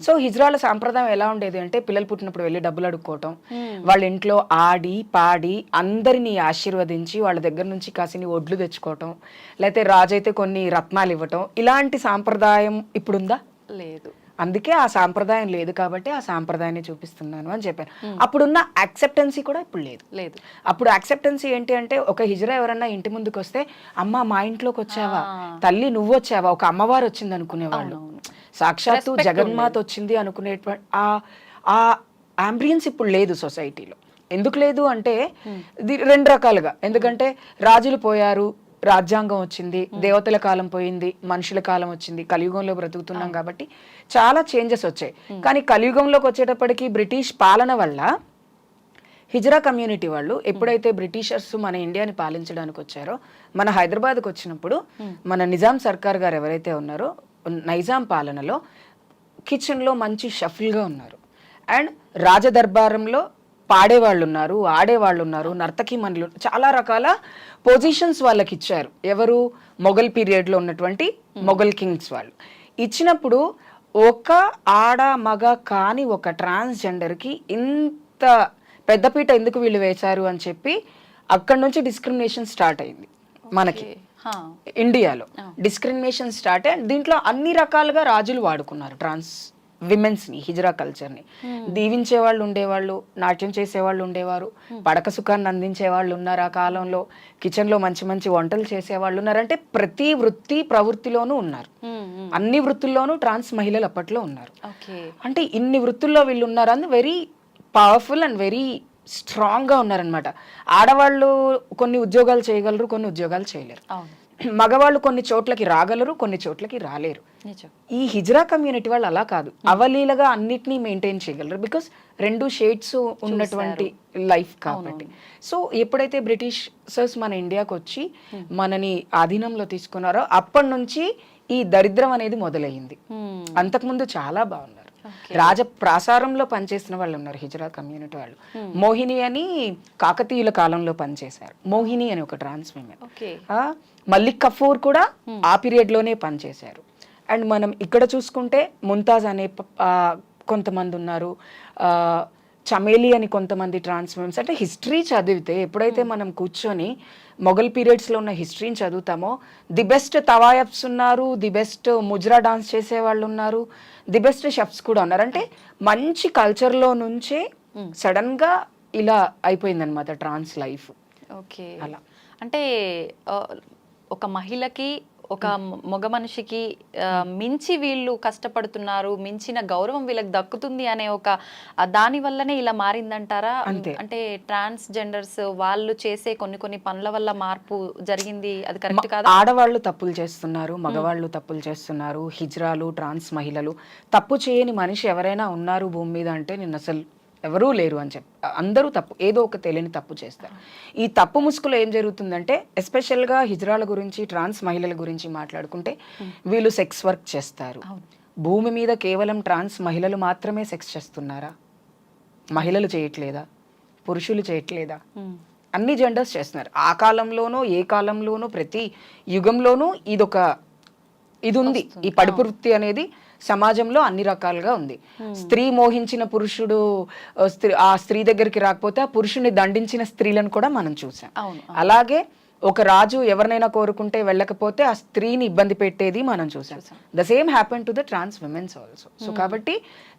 So హిజ్రాల సాంప్రదాయం ఎలా ఉండేది అంటే పిల్లలు పుట్టినప్పుడు వెళ్ళి డబ్బులు అడుక్కోవటం, వాళ్ళ ఇంట్లో ఆడి పాడి అందరినీ ఆశీర్వదించి వాళ్ళ దగ్గర నుంచి కాసిని ఒడ్లు తెచ్చుకోవటం, లేకపోతే రాజు అయితే కొన్ని రత్నాలు ఇవ్వటం, ఇలాంటి సాంప్రదాయం ఇప్పుడుందా? లేదు. అందుకే ఆ సాంప్రదాయం లేదు కాబట్టి ఆ సాంప్రదాయాన్ని చూపిస్తున్నాను అని చెప్పాను. అప్పుడున్న యాక్సెప్టెన్సీ కూడా ఇప్పుడు లేదు. అప్పుడు యాక్సెప్టెన్సీ ఏంటి అంటే ఒక హిజ్రా ఎవరన్నా ఇంటి ముందుకు వస్తే అమ్మ మా ఇంట్లోకి వచ్చావా, తల్లి నువ్వు వచ్చావా, ఒక అమ్మవారు వచ్చింది అనుకునేవాళ్ళు, సాక్షాత్తు జగన్మాత వచ్చింది అనుకునేటువంటి ఆ ఆంబియన్స్ ఇప్పుడు లేదు సొసైటీలో. ఎందుకు లేదు అంటే రెండు రకాలుగా. ఎందుకంటే రాజులు పోయారు, రాజ్యాంగం వచ్చింది, దేవతల కాలం పోయింది, మనుషుల కాలం వచ్చింది, కలియుగంలో బ్రతుకుతున్నాం కాబట్టి చాలా చేంజెస్ వచ్చాయి. కానీ కలియుగంలోకి వచ్చేటప్పటికి బ్రిటిష్ పాలన వల్ల హిజ్రా కమ్యూనిటీ వాళ్ళు ఎప్పుడైతే బ్రిటిషర్స్ మన ఇండియాని పాలించడానికి వచ్చారో, మన హైదరాబాద్కి వచ్చినప్పుడు మన నిజాం సర్కార్ గారు ఎవరైతే ఉన్నారో నైజాం పాలనలో కిచెన్లో మంచి షఫుల్గా ఉన్నారు. అండ్ రాజదర్బారంలో పాడేవాళ్ళు ఉన్నారు, ఆడేవాళ్ళు ఉన్నారు, నర్తకి మనులు, చాలా రకాల పొజిషన్స్ వాళ్ళకి ఇచ్చారు. ఎవరు? మొఘల్ పీరియడ్లో ఉన్నటువంటి మొఘల్ కింగ్స్ వాళ్ళు ఇచ్చినప్పుడు ఒక ఆడ మగ కాని ఒక ట్రాన్స్జెండర్కి ఇంత పెద్దపీట ఎందుకు వీళ్ళు వేశారు అని చెప్పి అక్కడి నుంచి డిస్క్రిమినేషన్ స్టార్ట్ అయింది మనకి ఇండియాలో. డిస్క్రిమినేషన్ స్టార్ట్ అయ్యి దీంట్లో అన్ని రకాలుగా రాజులు వాడుకున్నారు ట్రాన్స్ విమెన్స్ని, హిజ్రా కల్చర్ని. దీవించే వాళ్ళు ఉండేవాళ్ళు, నాట్యం చేసేవాళ్ళు ఉండేవారు, పడక సుఖాన్ని అందించే వాళ్ళు ఉన్నారు ఆ కాలంలో, కిచెన్లో మంచి మంచి వంటలు చేసేవాళ్ళు ఉన్నారు. అంటే ప్రతి వృత్తి ప్రవృత్తిలోనూ ఉన్నారు, అన్ని వృత్తుల్లోనూ ట్రాన్స్ మహిళలు అప్పట్లో ఉన్నారు. అంటే ఇన్ని వృత్తుల్లో వీళ్ళు ఉన్నారు అని వెరీ పవర్ఫుల్ అండ్ వెరీ స్ట్రాంగ్గా ఉన్నారనమాట. ఆడవాళ్ళు కొన్ని ఉద్యోగాలు చేయగలరు, కొన్ని ఉద్యోగాలు చేయలేరు. మగవాళ్ళు కొన్ని చోట్లకి రాగలరు, కొన్ని చోట్లకి రాలేరు. ఈ హిజ్రా కమ్యూనిటీ వాళ్ళు అలా కాదు, అవలీలగా అన్నిటినీ మెయింటైన్ చేయగలరు. బికాస్ రెండు షేడ్స్ ఉన్నటువంటి లైఫ్ కాబట్టి. సో ఎప్పుడైతే బ్రిటిషర్స్ మన ఇండియాకి వచ్చి మనని ఆధీనంలో తీసుకున్నారో అప్పటి నుంచి ఈ దరిద్రం అనేది మొదలయ్యింది. అంతకుముందు చాలా బాగున్నారు. రాజ ప్రాసారంలో పనిచేసిన వాళ్ళు ఉన్నారు హిజ్రా కమ్యూనిటీ వాళ్ళు. మోహిని అని కాకతీయుల కాలంలో పనిచేశారు. మోహిని అని ఒక ట్రాన్స్ విమెన్. మల్లిక్ కఫూర్ కూడా ఆ పీరియడ్ లోనే పనిచేశారు. అండ్ మనం ఇక్కడ చూసుకుంటే ముంతాజ్ అనే కొంతమంది ఉన్నారు, చమేలి అని కొంతమంది ట్రాన్స్ విమెన్స్. అంటే హిస్టరీ చదివితే ఎప్పుడైతే మనం కూర్చొని మొఘల్ పీరియడ్స్లో ఉన్న హిస్టరీని చదువుతామో ది బెస్ట్ తవాయబ్స్ ఉన్నారు, ది బెస్ట్ ముజ్రా డాన్స్ చేసే వాళ్ళు ఉన్నారు, ది బెస్ట్ షెఫ్స్ కూడా ఉన్నారు. అంటే మంచి కల్చర్లో నుంచే సడన్గా ఇలా అయిపోయిందనమాట ట్రాన్స్ లైఫ్. ఓకే, అలా అంటే ఒక మహిళకి ఒక మగ మనిషికి మించి వీళ్ళు కష్టపడుతున్నారు, మించిన గౌరవం వీళ్ళకి దక్కుతుంది అనే ఒక దాని వల్లనే ఇలా మారిందంటారా? అంటే ట్రాన్స్ జెండర్స్ వాళ్ళు చేసే కొన్ని పనుల వల్ల మార్పు జరిగింది, అది కరెక్ట్ కాదు? ఆడవాళ్ళు తప్పులు చేస్తున్నారు, మగవాళ్ళు తప్పులు చేస్తున్నారు, హిజ్రాలు ట్రాన్స్ మహిళలు తప్పు చేయని మనిషి ఎవరైనా ఉన్నారు భూమి మీద అంటే నేను అసలు ఎవరూ లేరు అని చెప్పి అందరూ తప్పు, ఏదో ఒక తెలియని తప్పు చేస్తారు. ఈ తప్పు ముసుగులో ఏం జరుగుతుందంటే ఎస్పెషల్గా హిజ్రాల గురించి ట్రాన్స్ మహిళల గురించి మాట్లాడుకుంటే వీళ్ళు సెక్స్ వర్క్ చేస్తారు. భూమి మీద కేవలం ట్రాన్స్ మహిళలు మాత్రమే సెక్స్ చేస్తున్నారా? మహిళలు చేయట్లేదా? పురుషులు చేయట్లేదా? అన్ని జెండర్స్ చేస్తున్నారు. ఆ కాలంలోనూ ఏ కాలంలోనూ ప్రతి యుగంలోనూ ఇది ఉంది. ఈ పడుపు వృత్తి అనేది సమాజంలో అన్ని రకాలుగా ఉంది. స్త్రీ మోహించిన పురుషుడు ఆ స్త్రీ దగ్గరికి రాకపోతే ఆ పురుషుని దండించిన స్త్రీలను కూడా మనం చూసాం. అలాగే ఒక రాజు ఎవరినైనా కోరుకుంటే వెళ్ళకపోతే ఆ స్త్రీని ఇబ్బంది పెట్టేది మనం చూసాం. The same happen to the trans women's also. So కాబట్టి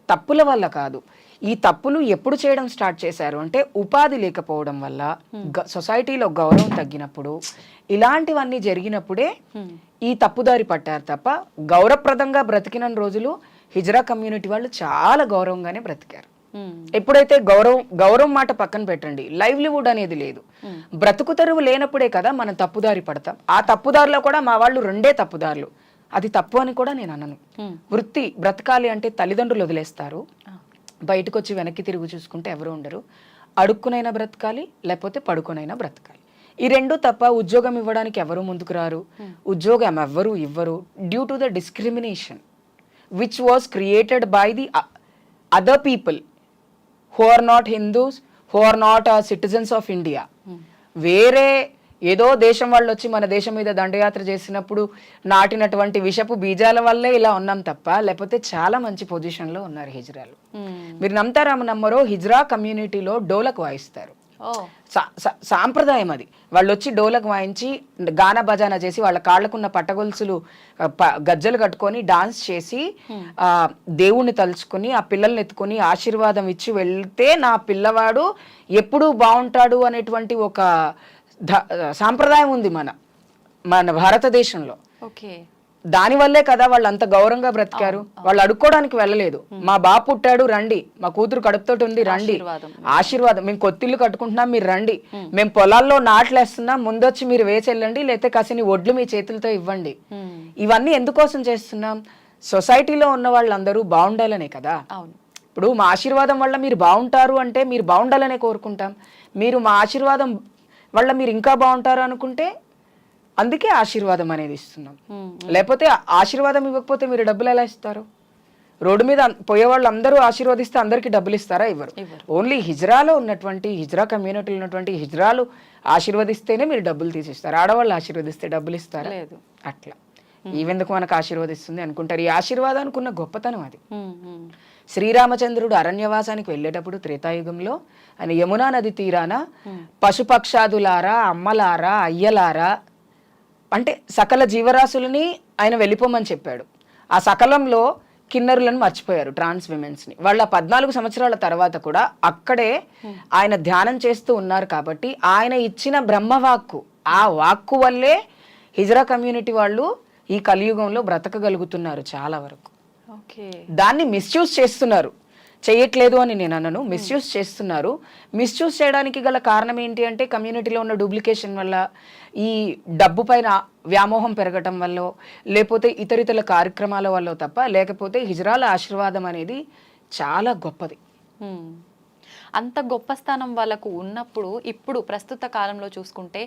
తప్పుల వల్ల కాదు, ఈ తప్పులు ఎప్పుడు చేయడం స్టార్ట్ చేశారు అంటే ఉపాధి లేకపోవడం వల్ల, సొసైటీలో గౌరవం తగ్గినప్పుడు, ఇలాంటివన్నీ జరిగినప్పుడే ఈ తప్పుదారి పట్టారు తప్ప గౌరవప్రదంగా బ్రతికిన రోజులు హిజ్రా కమ్యూనిటీ వాళ్ళు చాలా గౌరవంగానే బ్రతికారు. ఎప్పుడైతే గౌరవం మాట పక్కన పెట్టండి, లైవ్లీవుడ్ అనేది లేదు, బ్రతుకు తెరువు లేనప్పుడే కదా మనం తప్పుదారి పడతాం. ఆ తప్పుదారిలో కూడా మా వాళ్ళు రెండే తప్పుదారులు, అది తప్పు అని కూడా నేను అనను. వృత్తి బ్రతకాలి అంటే తల్లిదండ్రులు వదిలేస్తారు, బయటకు వచ్చి వెనక్కి తిరిగి చూసుకుంటే ఎవరు ఉండరు, అడుక్కునైనా బ్రతకాలి లేకపోతే పడుకునైనా బ్రతకాలి. ఈ రెండు తప్ప ఉద్యోగం ఇవ్వడానికి ఎవరు ముందుకు రారు, ఉద్యోగం ఎవ్వరు ఇవ్వరు. Due to the discrimination which was created by the other people who are not Hindus, who are not citizens of India. వేరే ఏదో దేశం వాళ్ళు వచ్చి మన దేశం మీద దండయాత్ర చేసినప్పుడు నాటినటువంటి విషపు బీజాల వల్లే ఇలా ఉన్నాం తప్ప, లేకపోతే చాలా మంచి పొజిషన్లో ఉన్నారు హిజ్రాలు. మీరు నమ్ముతారా నమ్మరో, హిజ్రా కమ్యూనిటీలో డోలకు వాయిస్తారు. సాంప్రదాయం అది. వాళ్ళు వచ్చి డోలకు వాయించి గానా బజానా చేసి వాళ్ళ కాళ్ళకున్న పట్టగొలుసులు గజ్జలు కట్టుకొని డాన్స్ చేసి దేవుణ్ణి తలుచుకొని ఆ పిల్లల్ని ఎత్తుకొని ఆశీర్వాదం ఇచ్చి వెళ్తే నా పిల్లవాడు ఎప్పుడూ బాగుంటాడు అనేటువంటి ఒక సాంప్రదాయం ఉంది మన భారతదేశంలో. ఓకే, దానివల్లే కదా వాళ్ళు అంత గౌరవంగా బ్రతికారు. వాళ్ళు అడుక్కోవడానికి వెళ్ళలేదు. మా బాబు పుట్టాడు రండి, మా కూతురు కడుపుతోటి ఉంది రండి, ఆశీర్వాదం, మేము కొత్తిల్లు కట్టుకుంటున్నాం మీరు రండి, మేము పొలాల్లో నాట్లేస్తున్నాం ముందొచ్చి మీరు వేచెళ్ళండి, లేకపోతే కాసిని ఒడ్లు మీ చేతులతో ఇవ్వండి. ఇవన్నీ ఎందుకోసం చేస్తున్నాం? సొసైటీలో ఉన్న వాళ్ళందరూ బాగుండాలనే కదా. ఇప్పుడు మా ఆశీర్వాదం వల్ల మీరు బాగుంటారు అంటే మీరు బాగుండాలనే కోరుకుంటాం. మీరు మా ఆశీర్వాదం వల్ల మీరు ఇంకా బాగుంటారు అనుకుంటే అందుకే ఆశీర్వాదం అనేది ఇస్తున్నాం. లేకపోతే ఆశీర్వాదం ఇవ్వకపోతే మీరు డబ్బులు ఎలా ఇస్తారు? రోడ్డు మీద పోయేవాళ్ళు అందరూ ఆశీర్వదిస్తే అందరికీ డబ్బులు ఇస్తారా? ఇవ్వరు. ఓన్లీ హిజ్రాలో ఉన్నటువంటి హిజ్రా కమ్యూనిటీలో ఉన్నటువంటి హిజ్రాలు ఆశీర్వదిస్తేనే మీరు డబ్బులు తీసిస్తారు. ఆడవాళ్ళు ఆశీర్వదిస్తే డబ్బులు ఇస్తారా? లేదు. అట్లా ఈవెందుకు మనకు ఆశీర్వదిస్తుంది అనుకుంటారు. ఈ ఆశీర్వాదానికి ఉన్న గొప్పతనం అది. శ్రీరామచంద్రుడు అరణ్యవాసానికి వెళ్ళేటప్పుడు త్రేతాయుగంలో ఆయన యమునా నది తీరాన పశుపక్షాదులారా, అమ్మలారా, అయ్యలారా అంటే సకల జీవరాశులని ఆయన వెళ్ళిపోమని చెప్పాడు. ఆ సకలంలో కిన్నరులను మర్చిపోయారు, ట్రాన్స్ విమెన్స్ని. వాళ్ళ 14 సంవత్సరాల తర్వాత కూడా అక్కడే ఆయన ధ్యానం చేస్తూ ఉన్నారు. కాబట్టి ఆయన ఇచ్చిన బ్రహ్మవాక్కు, ఆ వాక్కు వల్లే హిజ్రా కమ్యూనిటీ వాళ్ళు ఈ కలియుగంలో బ్రతకగలుగుతున్నారు చాలా వరకు. దాన్ని మిస్యూజ్ చేస్తున్నారు. చేయట్లేదు అని నేను అన్నను, మిస్యూజ్ చేస్తున్నారు. మిస్యూజ్ చేయడానికి గల కారణం ఏంటి అంటే కమ్యూనిటీలో ఉన్న డూప్లికేషన్ వల్ల, ఈ డబ్బు పైన వ్యామోహం పెరగటం వల్ల, లేకపోతే ఇతరితర కార్యక్రమాల వల్ల తప్ప, లేకపోతే హిజ్రాల ఆశీర్వాదం అనేది చాలా గొప్పది. అంత గొప్ప స్థానం వాళ్ళకు ఉన్నప్పుడు ఇప్పుడు ప్రస్తుత కాలంలో చూసుకుంటే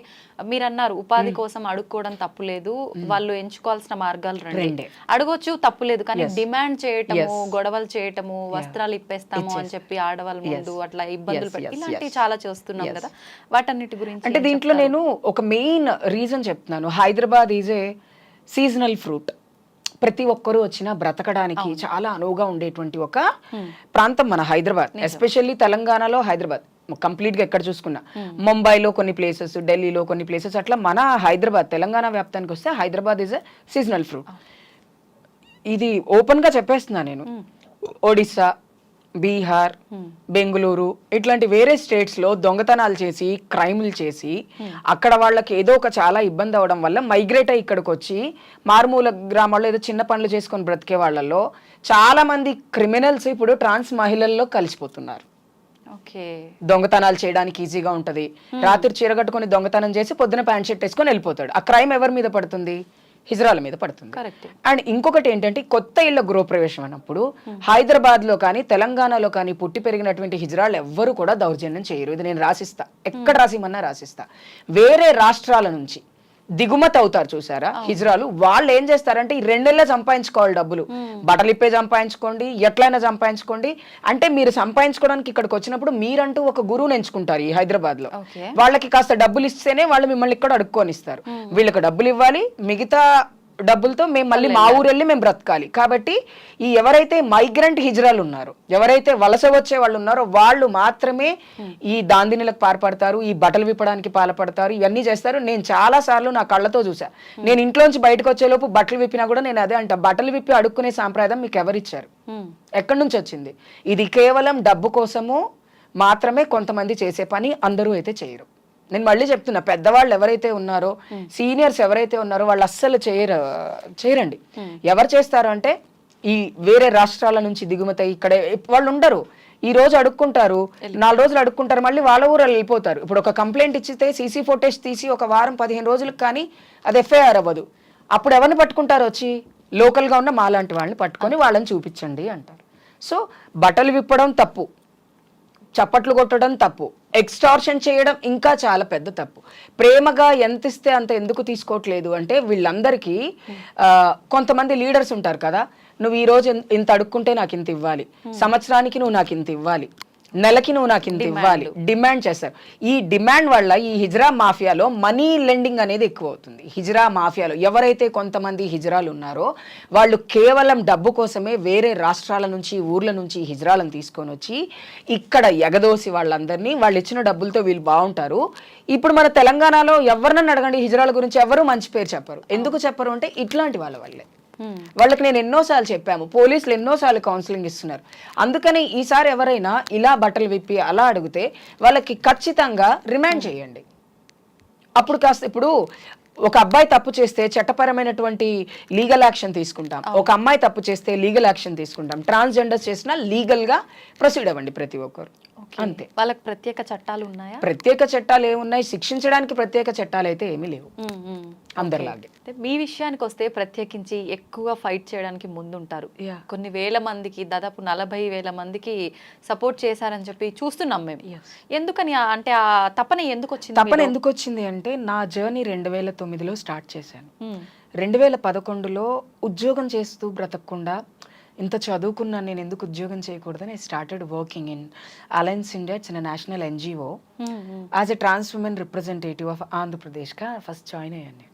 మీరు అన్నారు ఉపాధి కోసం అడుక్కోవడం తప్పులేదు, వాళ్ళు ఎంచుకోవాల్సిన మార్గాలు రెండే. అడగొచ్చు తప్పులేదు, కానీ డిమాండ్ చేయటము, గొడవలు చేయటము, వస్త్రాలు ఇప్పేస్తాము అని చెప్పి ఆడవాళ్ళ ముందు అట్లా ఇబ్బందులు పెట్టి ఇలాంటివి చాలా చేస్తున్నాం కదా. వాటన్నిటి గురించి అంటే దీంట్లో నేను ఒక మెయిన్ రీజన్ చెప్తున్నాను. Hyderabad is a seasonal fruit. ప్రతి ఒక్కరూ వచ్చినా బ్రతకడానికి చాలా అనువుగా ఉండేటువంటి ఒక ప్రాంతం మన హైదరాబాద్. ఎస్పెషల్లీ తెలంగాణలో హైదరాబాద్ కంప్లీట్ గా ఎక్కడ చూసుకున్నా, ముంబైలో కొన్ని ప్లేసెస్, ఢిల్లీలో కొన్ని ప్లేసెస్, అట్లా మన హైదరాబాద్ తెలంగాణ వ్యాప్తానికి వస్తే Hyderabad is a seasonal fruit. ఇది ఓపెన్ గా చెప్పేస్తున్నా నేను. ఒడిస్సా, బీహార్, బెంగళూరు ఇట్లాంటి వేరే స్టేట్స్ లో దొంగతనాలు చేసి, క్రైములు చేసి, అక్కడ వాళ్ళకి ఏదో ఒక చాలా ఇబ్బంది అవడం వల్ల మైగ్రేట్ అయ్యి ఇక్కడికి వచ్చి మారుమూల గ్రామాల్లో ఏదో చిన్న పనులు చేసుకొని బ్రతికే వాళ్ళలో చాలా మంది క్రిమినల్స్ ఇప్పుడు ట్రాన్స్ మహిళల్లో కలిసిపోతున్నారు. దొంగతనాలు చేయడానికి ఈజీగా ఉంటది. రాత్రి చీరగట్టుకుని దొంగతనం చేసి పొద్దున ప్యాంట్ షర్ట్ వేసుకొని వెళ్ళిపోతాడు. ఆ క్రైమ్ ఎవరి మీద పడుతుంది? హిజ్రాల మీద పడుతుంది. అండ్ ఇంకొకటి ఏంటంటే కొత్త ఇళ్ల గృహప్రవేశం అన్నప్పుడు హైదరాబాద్ లో కానీ తెలంగాణలో కానీ పుట్టి పెరిగినటువంటి హిజ్రాలు ఎవ్వరు కూడా దౌర్జన్యం చేయరు. ఇది నేను రాసిస్తా, ఎక్కడ రాసిమన్నా రాసిస్తా. వేరే రాష్ట్రాల నుంచి దిగుమతి అవుతారు చూసారా హిజ్రాలు, వాళ్ళు ఏం చేస్తారంటే ఈ 2 నెలలు సంపాదించుకోవాలి డబ్బులు, బట్టలు ఇప్పే సంపాదించుకోండి, ఎట్లయినా సంపాదించుకోండి అంటే మీరు సంపాదించుకోవడానికి ఇక్కడికి వచ్చినప్పుడు మీరంటూ ఒక గురువుని ఎంచుకుంటారు. ఈ హైదరాబాద్ లో వాళ్ళకి కాస్త డబ్బులు ఇస్తేనే వాళ్ళు మిమ్మల్ని ఇక్కడ అడుక్కొని ఇస్తారు. వీళ్ళకి డబ్బులు ఇవ్వాలి, మిగతా డబ్బులతో మేము మళ్ళీ మా ఊరు వెళ్ళి మేము బ్రతకాలి. కాబట్టి ఈ ఎవరైతే మైగ్రెంట్ హిజ్రాలు ఉన్నారో, ఎవరైతే వలస వచ్చే వాళ్ళు ఉన్నారో వాళ్ళు మాత్రమే ఈ దాందినీలకు పాల్పడతారు, ఈ బట్టలు విప్పడానికి పాల్పడతారు, ఇవన్నీ చేస్తారు. నేను చాలా సార్లు నా కళ్ళతో చూసా. నేను ఇంట్లోంచి బయటకు వచ్చేలోపు బట్టలు విప్పినా కూడా నేను అదే అంట, బట్టలు విప్పి అడుక్కునే సాంప్రదాయం మీకు ఎవరిచ్చారు? ఎక్కడి నుంచి వచ్చింది? ఇది కేవలం డబ్బు కోసము మాత్రమే కొంతమంది చేసే పని, అందరూ అయితే చేయరు. నేను మళ్ళీ చెప్తున్నా, పెద్దవాళ్ళు ఎవరైతే ఉన్నారో, సీనియర్స్ ఎవరైతే ఉన్నారో వాళ్ళు అస్సలు చేయరండి. ఎవరు చేస్తారు అంటే ఈ వేరే రాష్ట్రాల నుంచి దిగుమతి ఇక్కడే వాళ్ళు ఉండరు. ఈ రోజు అడుక్కుంటారు, 4 రోజులు అడుక్కుంటారు, మళ్ళీ వాళ్ళ ఊరు వెళ్ళిపోతారు. ఇప్పుడు ఒక కంప్లైంట్ ఇచ్చితే సీసీ ఫోటేజ్ తీసి ఒక వారం 15 రోజులకు కానీ అది ఎఫ్ఐఆర్ అవ్వదు. అప్పుడు ఎవరిని పట్టుకుంటారు? వచ్చి లోకల్గా ఉన్న మాలాంటి వాళ్ళని పట్టుకొని వాళ్ళని చూపించండి అంటారు. సో బట్టలు విప్పడం తప్పు, చప్పట్లు కొట్టడం తప్పు, ఎక్స్టార్షన్ చేయడం ఇంకా చాలా పెద్ద తప్పు. ప్రేమగా ఎంత ఇస్తే అంత ఎందుకు తీసుకోవట్లేదు అంటే వీళ్ళందరికీ కొంతమంది లీడర్స్ ఉంటారు కదా, నువ్వు ఈ రోజు ఇంత అడుక్కుంటే నాకు ఇంత ఇవ్వాలి, సంవత్సరానికి నువ్వు నాకు ఇంత ఇవ్వాలి, నెలకి నువ్వు నాకు ఇంత ఇవ్వాలి, డిమాండ్ చేస్తారు. ఈ డిమాండ్ వల్ల ఈ హిజ్రా మాఫియాలో మనీ లెండింగ్ అనేది ఎక్కువ అవుతుంది. హిజ్రా మాఫియాలో ఎవరైతే కొంతమంది హిజ్రాలు ఉన్నారో వాళ్ళు కేవలం డబ్బు కోసమే వేరే రాష్ట్రాల నుంచి ఊర్ల నుంచి హిజ్రాలను తీసుకొని వచ్చి ఇక్కడ ఎగదోసి వాళ్ళందరినీ వాళ్ళు ఇచ్చిన డబ్బులతో వీళ్ళు బాగుంటారు. ఇప్పుడు మన తెలంగాణలో ఎవరినన్నా అడగండి హిజ్రాల గురించి ఎవరు మంచి పేరు చెప్పరు. ఎందుకు చెప్పరు అంటే ఇట్లాంటి వాళ్ళ వల్లే. వాళ్ళకి నేను ఎన్నోసార్లు చెప్పాము, పోలీసులు ఎన్నోసార్లు కౌన్సిలింగ్ ఇస్తున్నారు. అందుకని ఈసారి ఎవరైనా ఇలా బట్టలు విప్పి అలా అడిగితే వాళ్ళకి ఖచ్చితంగా రిమాండ్ చేయండి. అప్పుడు కాస్త ఇప్పుడు ఒక అబ్బాయి తప్పు చేస్తే చట్టపరమైనటువంటి లీగల్ యాక్షన్ తీసుకుంటాం, ఒక అమ్మాయి తప్పు చేస్తే లీగల్ యాక్షన్ తీసుకుంటాం, ట్రాన్స్జెండర్స్ చేసినా లీగల్ గా ప్రొసీడ్ అవ్వండి ప్రతి ఒక్కరు. అంతే. వాళ్ళకి ప్రత్యేక చట్టాలు ఉన్నాయా? ప్రత్యేక చట్టాలు ఏమున్నాయి, శిక్షించడానికి ప్రత్యేక చట్టాలు అయితే ఏమీ లేవు అందరిలాగే. మీ విషయానికి వస్తే ప్రత్యేకించి ఎక్కువ ఫైట్ చేయడానికి ముందుంటారు. కొన్ని వేల మందికి, దాదాపు 40,000 మందికి సపోర్ట్ చేశారని చెప్పి చూస్తున్నాం మేము. ఎందుకని అంటే ఆ తపన ఎందుకు వచ్చింది? తపన ఎందుకు వచ్చింది అంటే నా జర్నీ 2009లో స్టార్ట్ చేశాను. 2011లో ఉద్యోగం చేస్తూ బ్రతకకుండా ఇంత చదువుకున్నా నేను ఎందుకు ఉద్యోగం చేయకూడదని I started working in Alliance India. It's a national NGO as a trans women representative of ఆంధ్రప్రదేశ్గా ఫస్ట్ జాయిన్ అయ్యాను.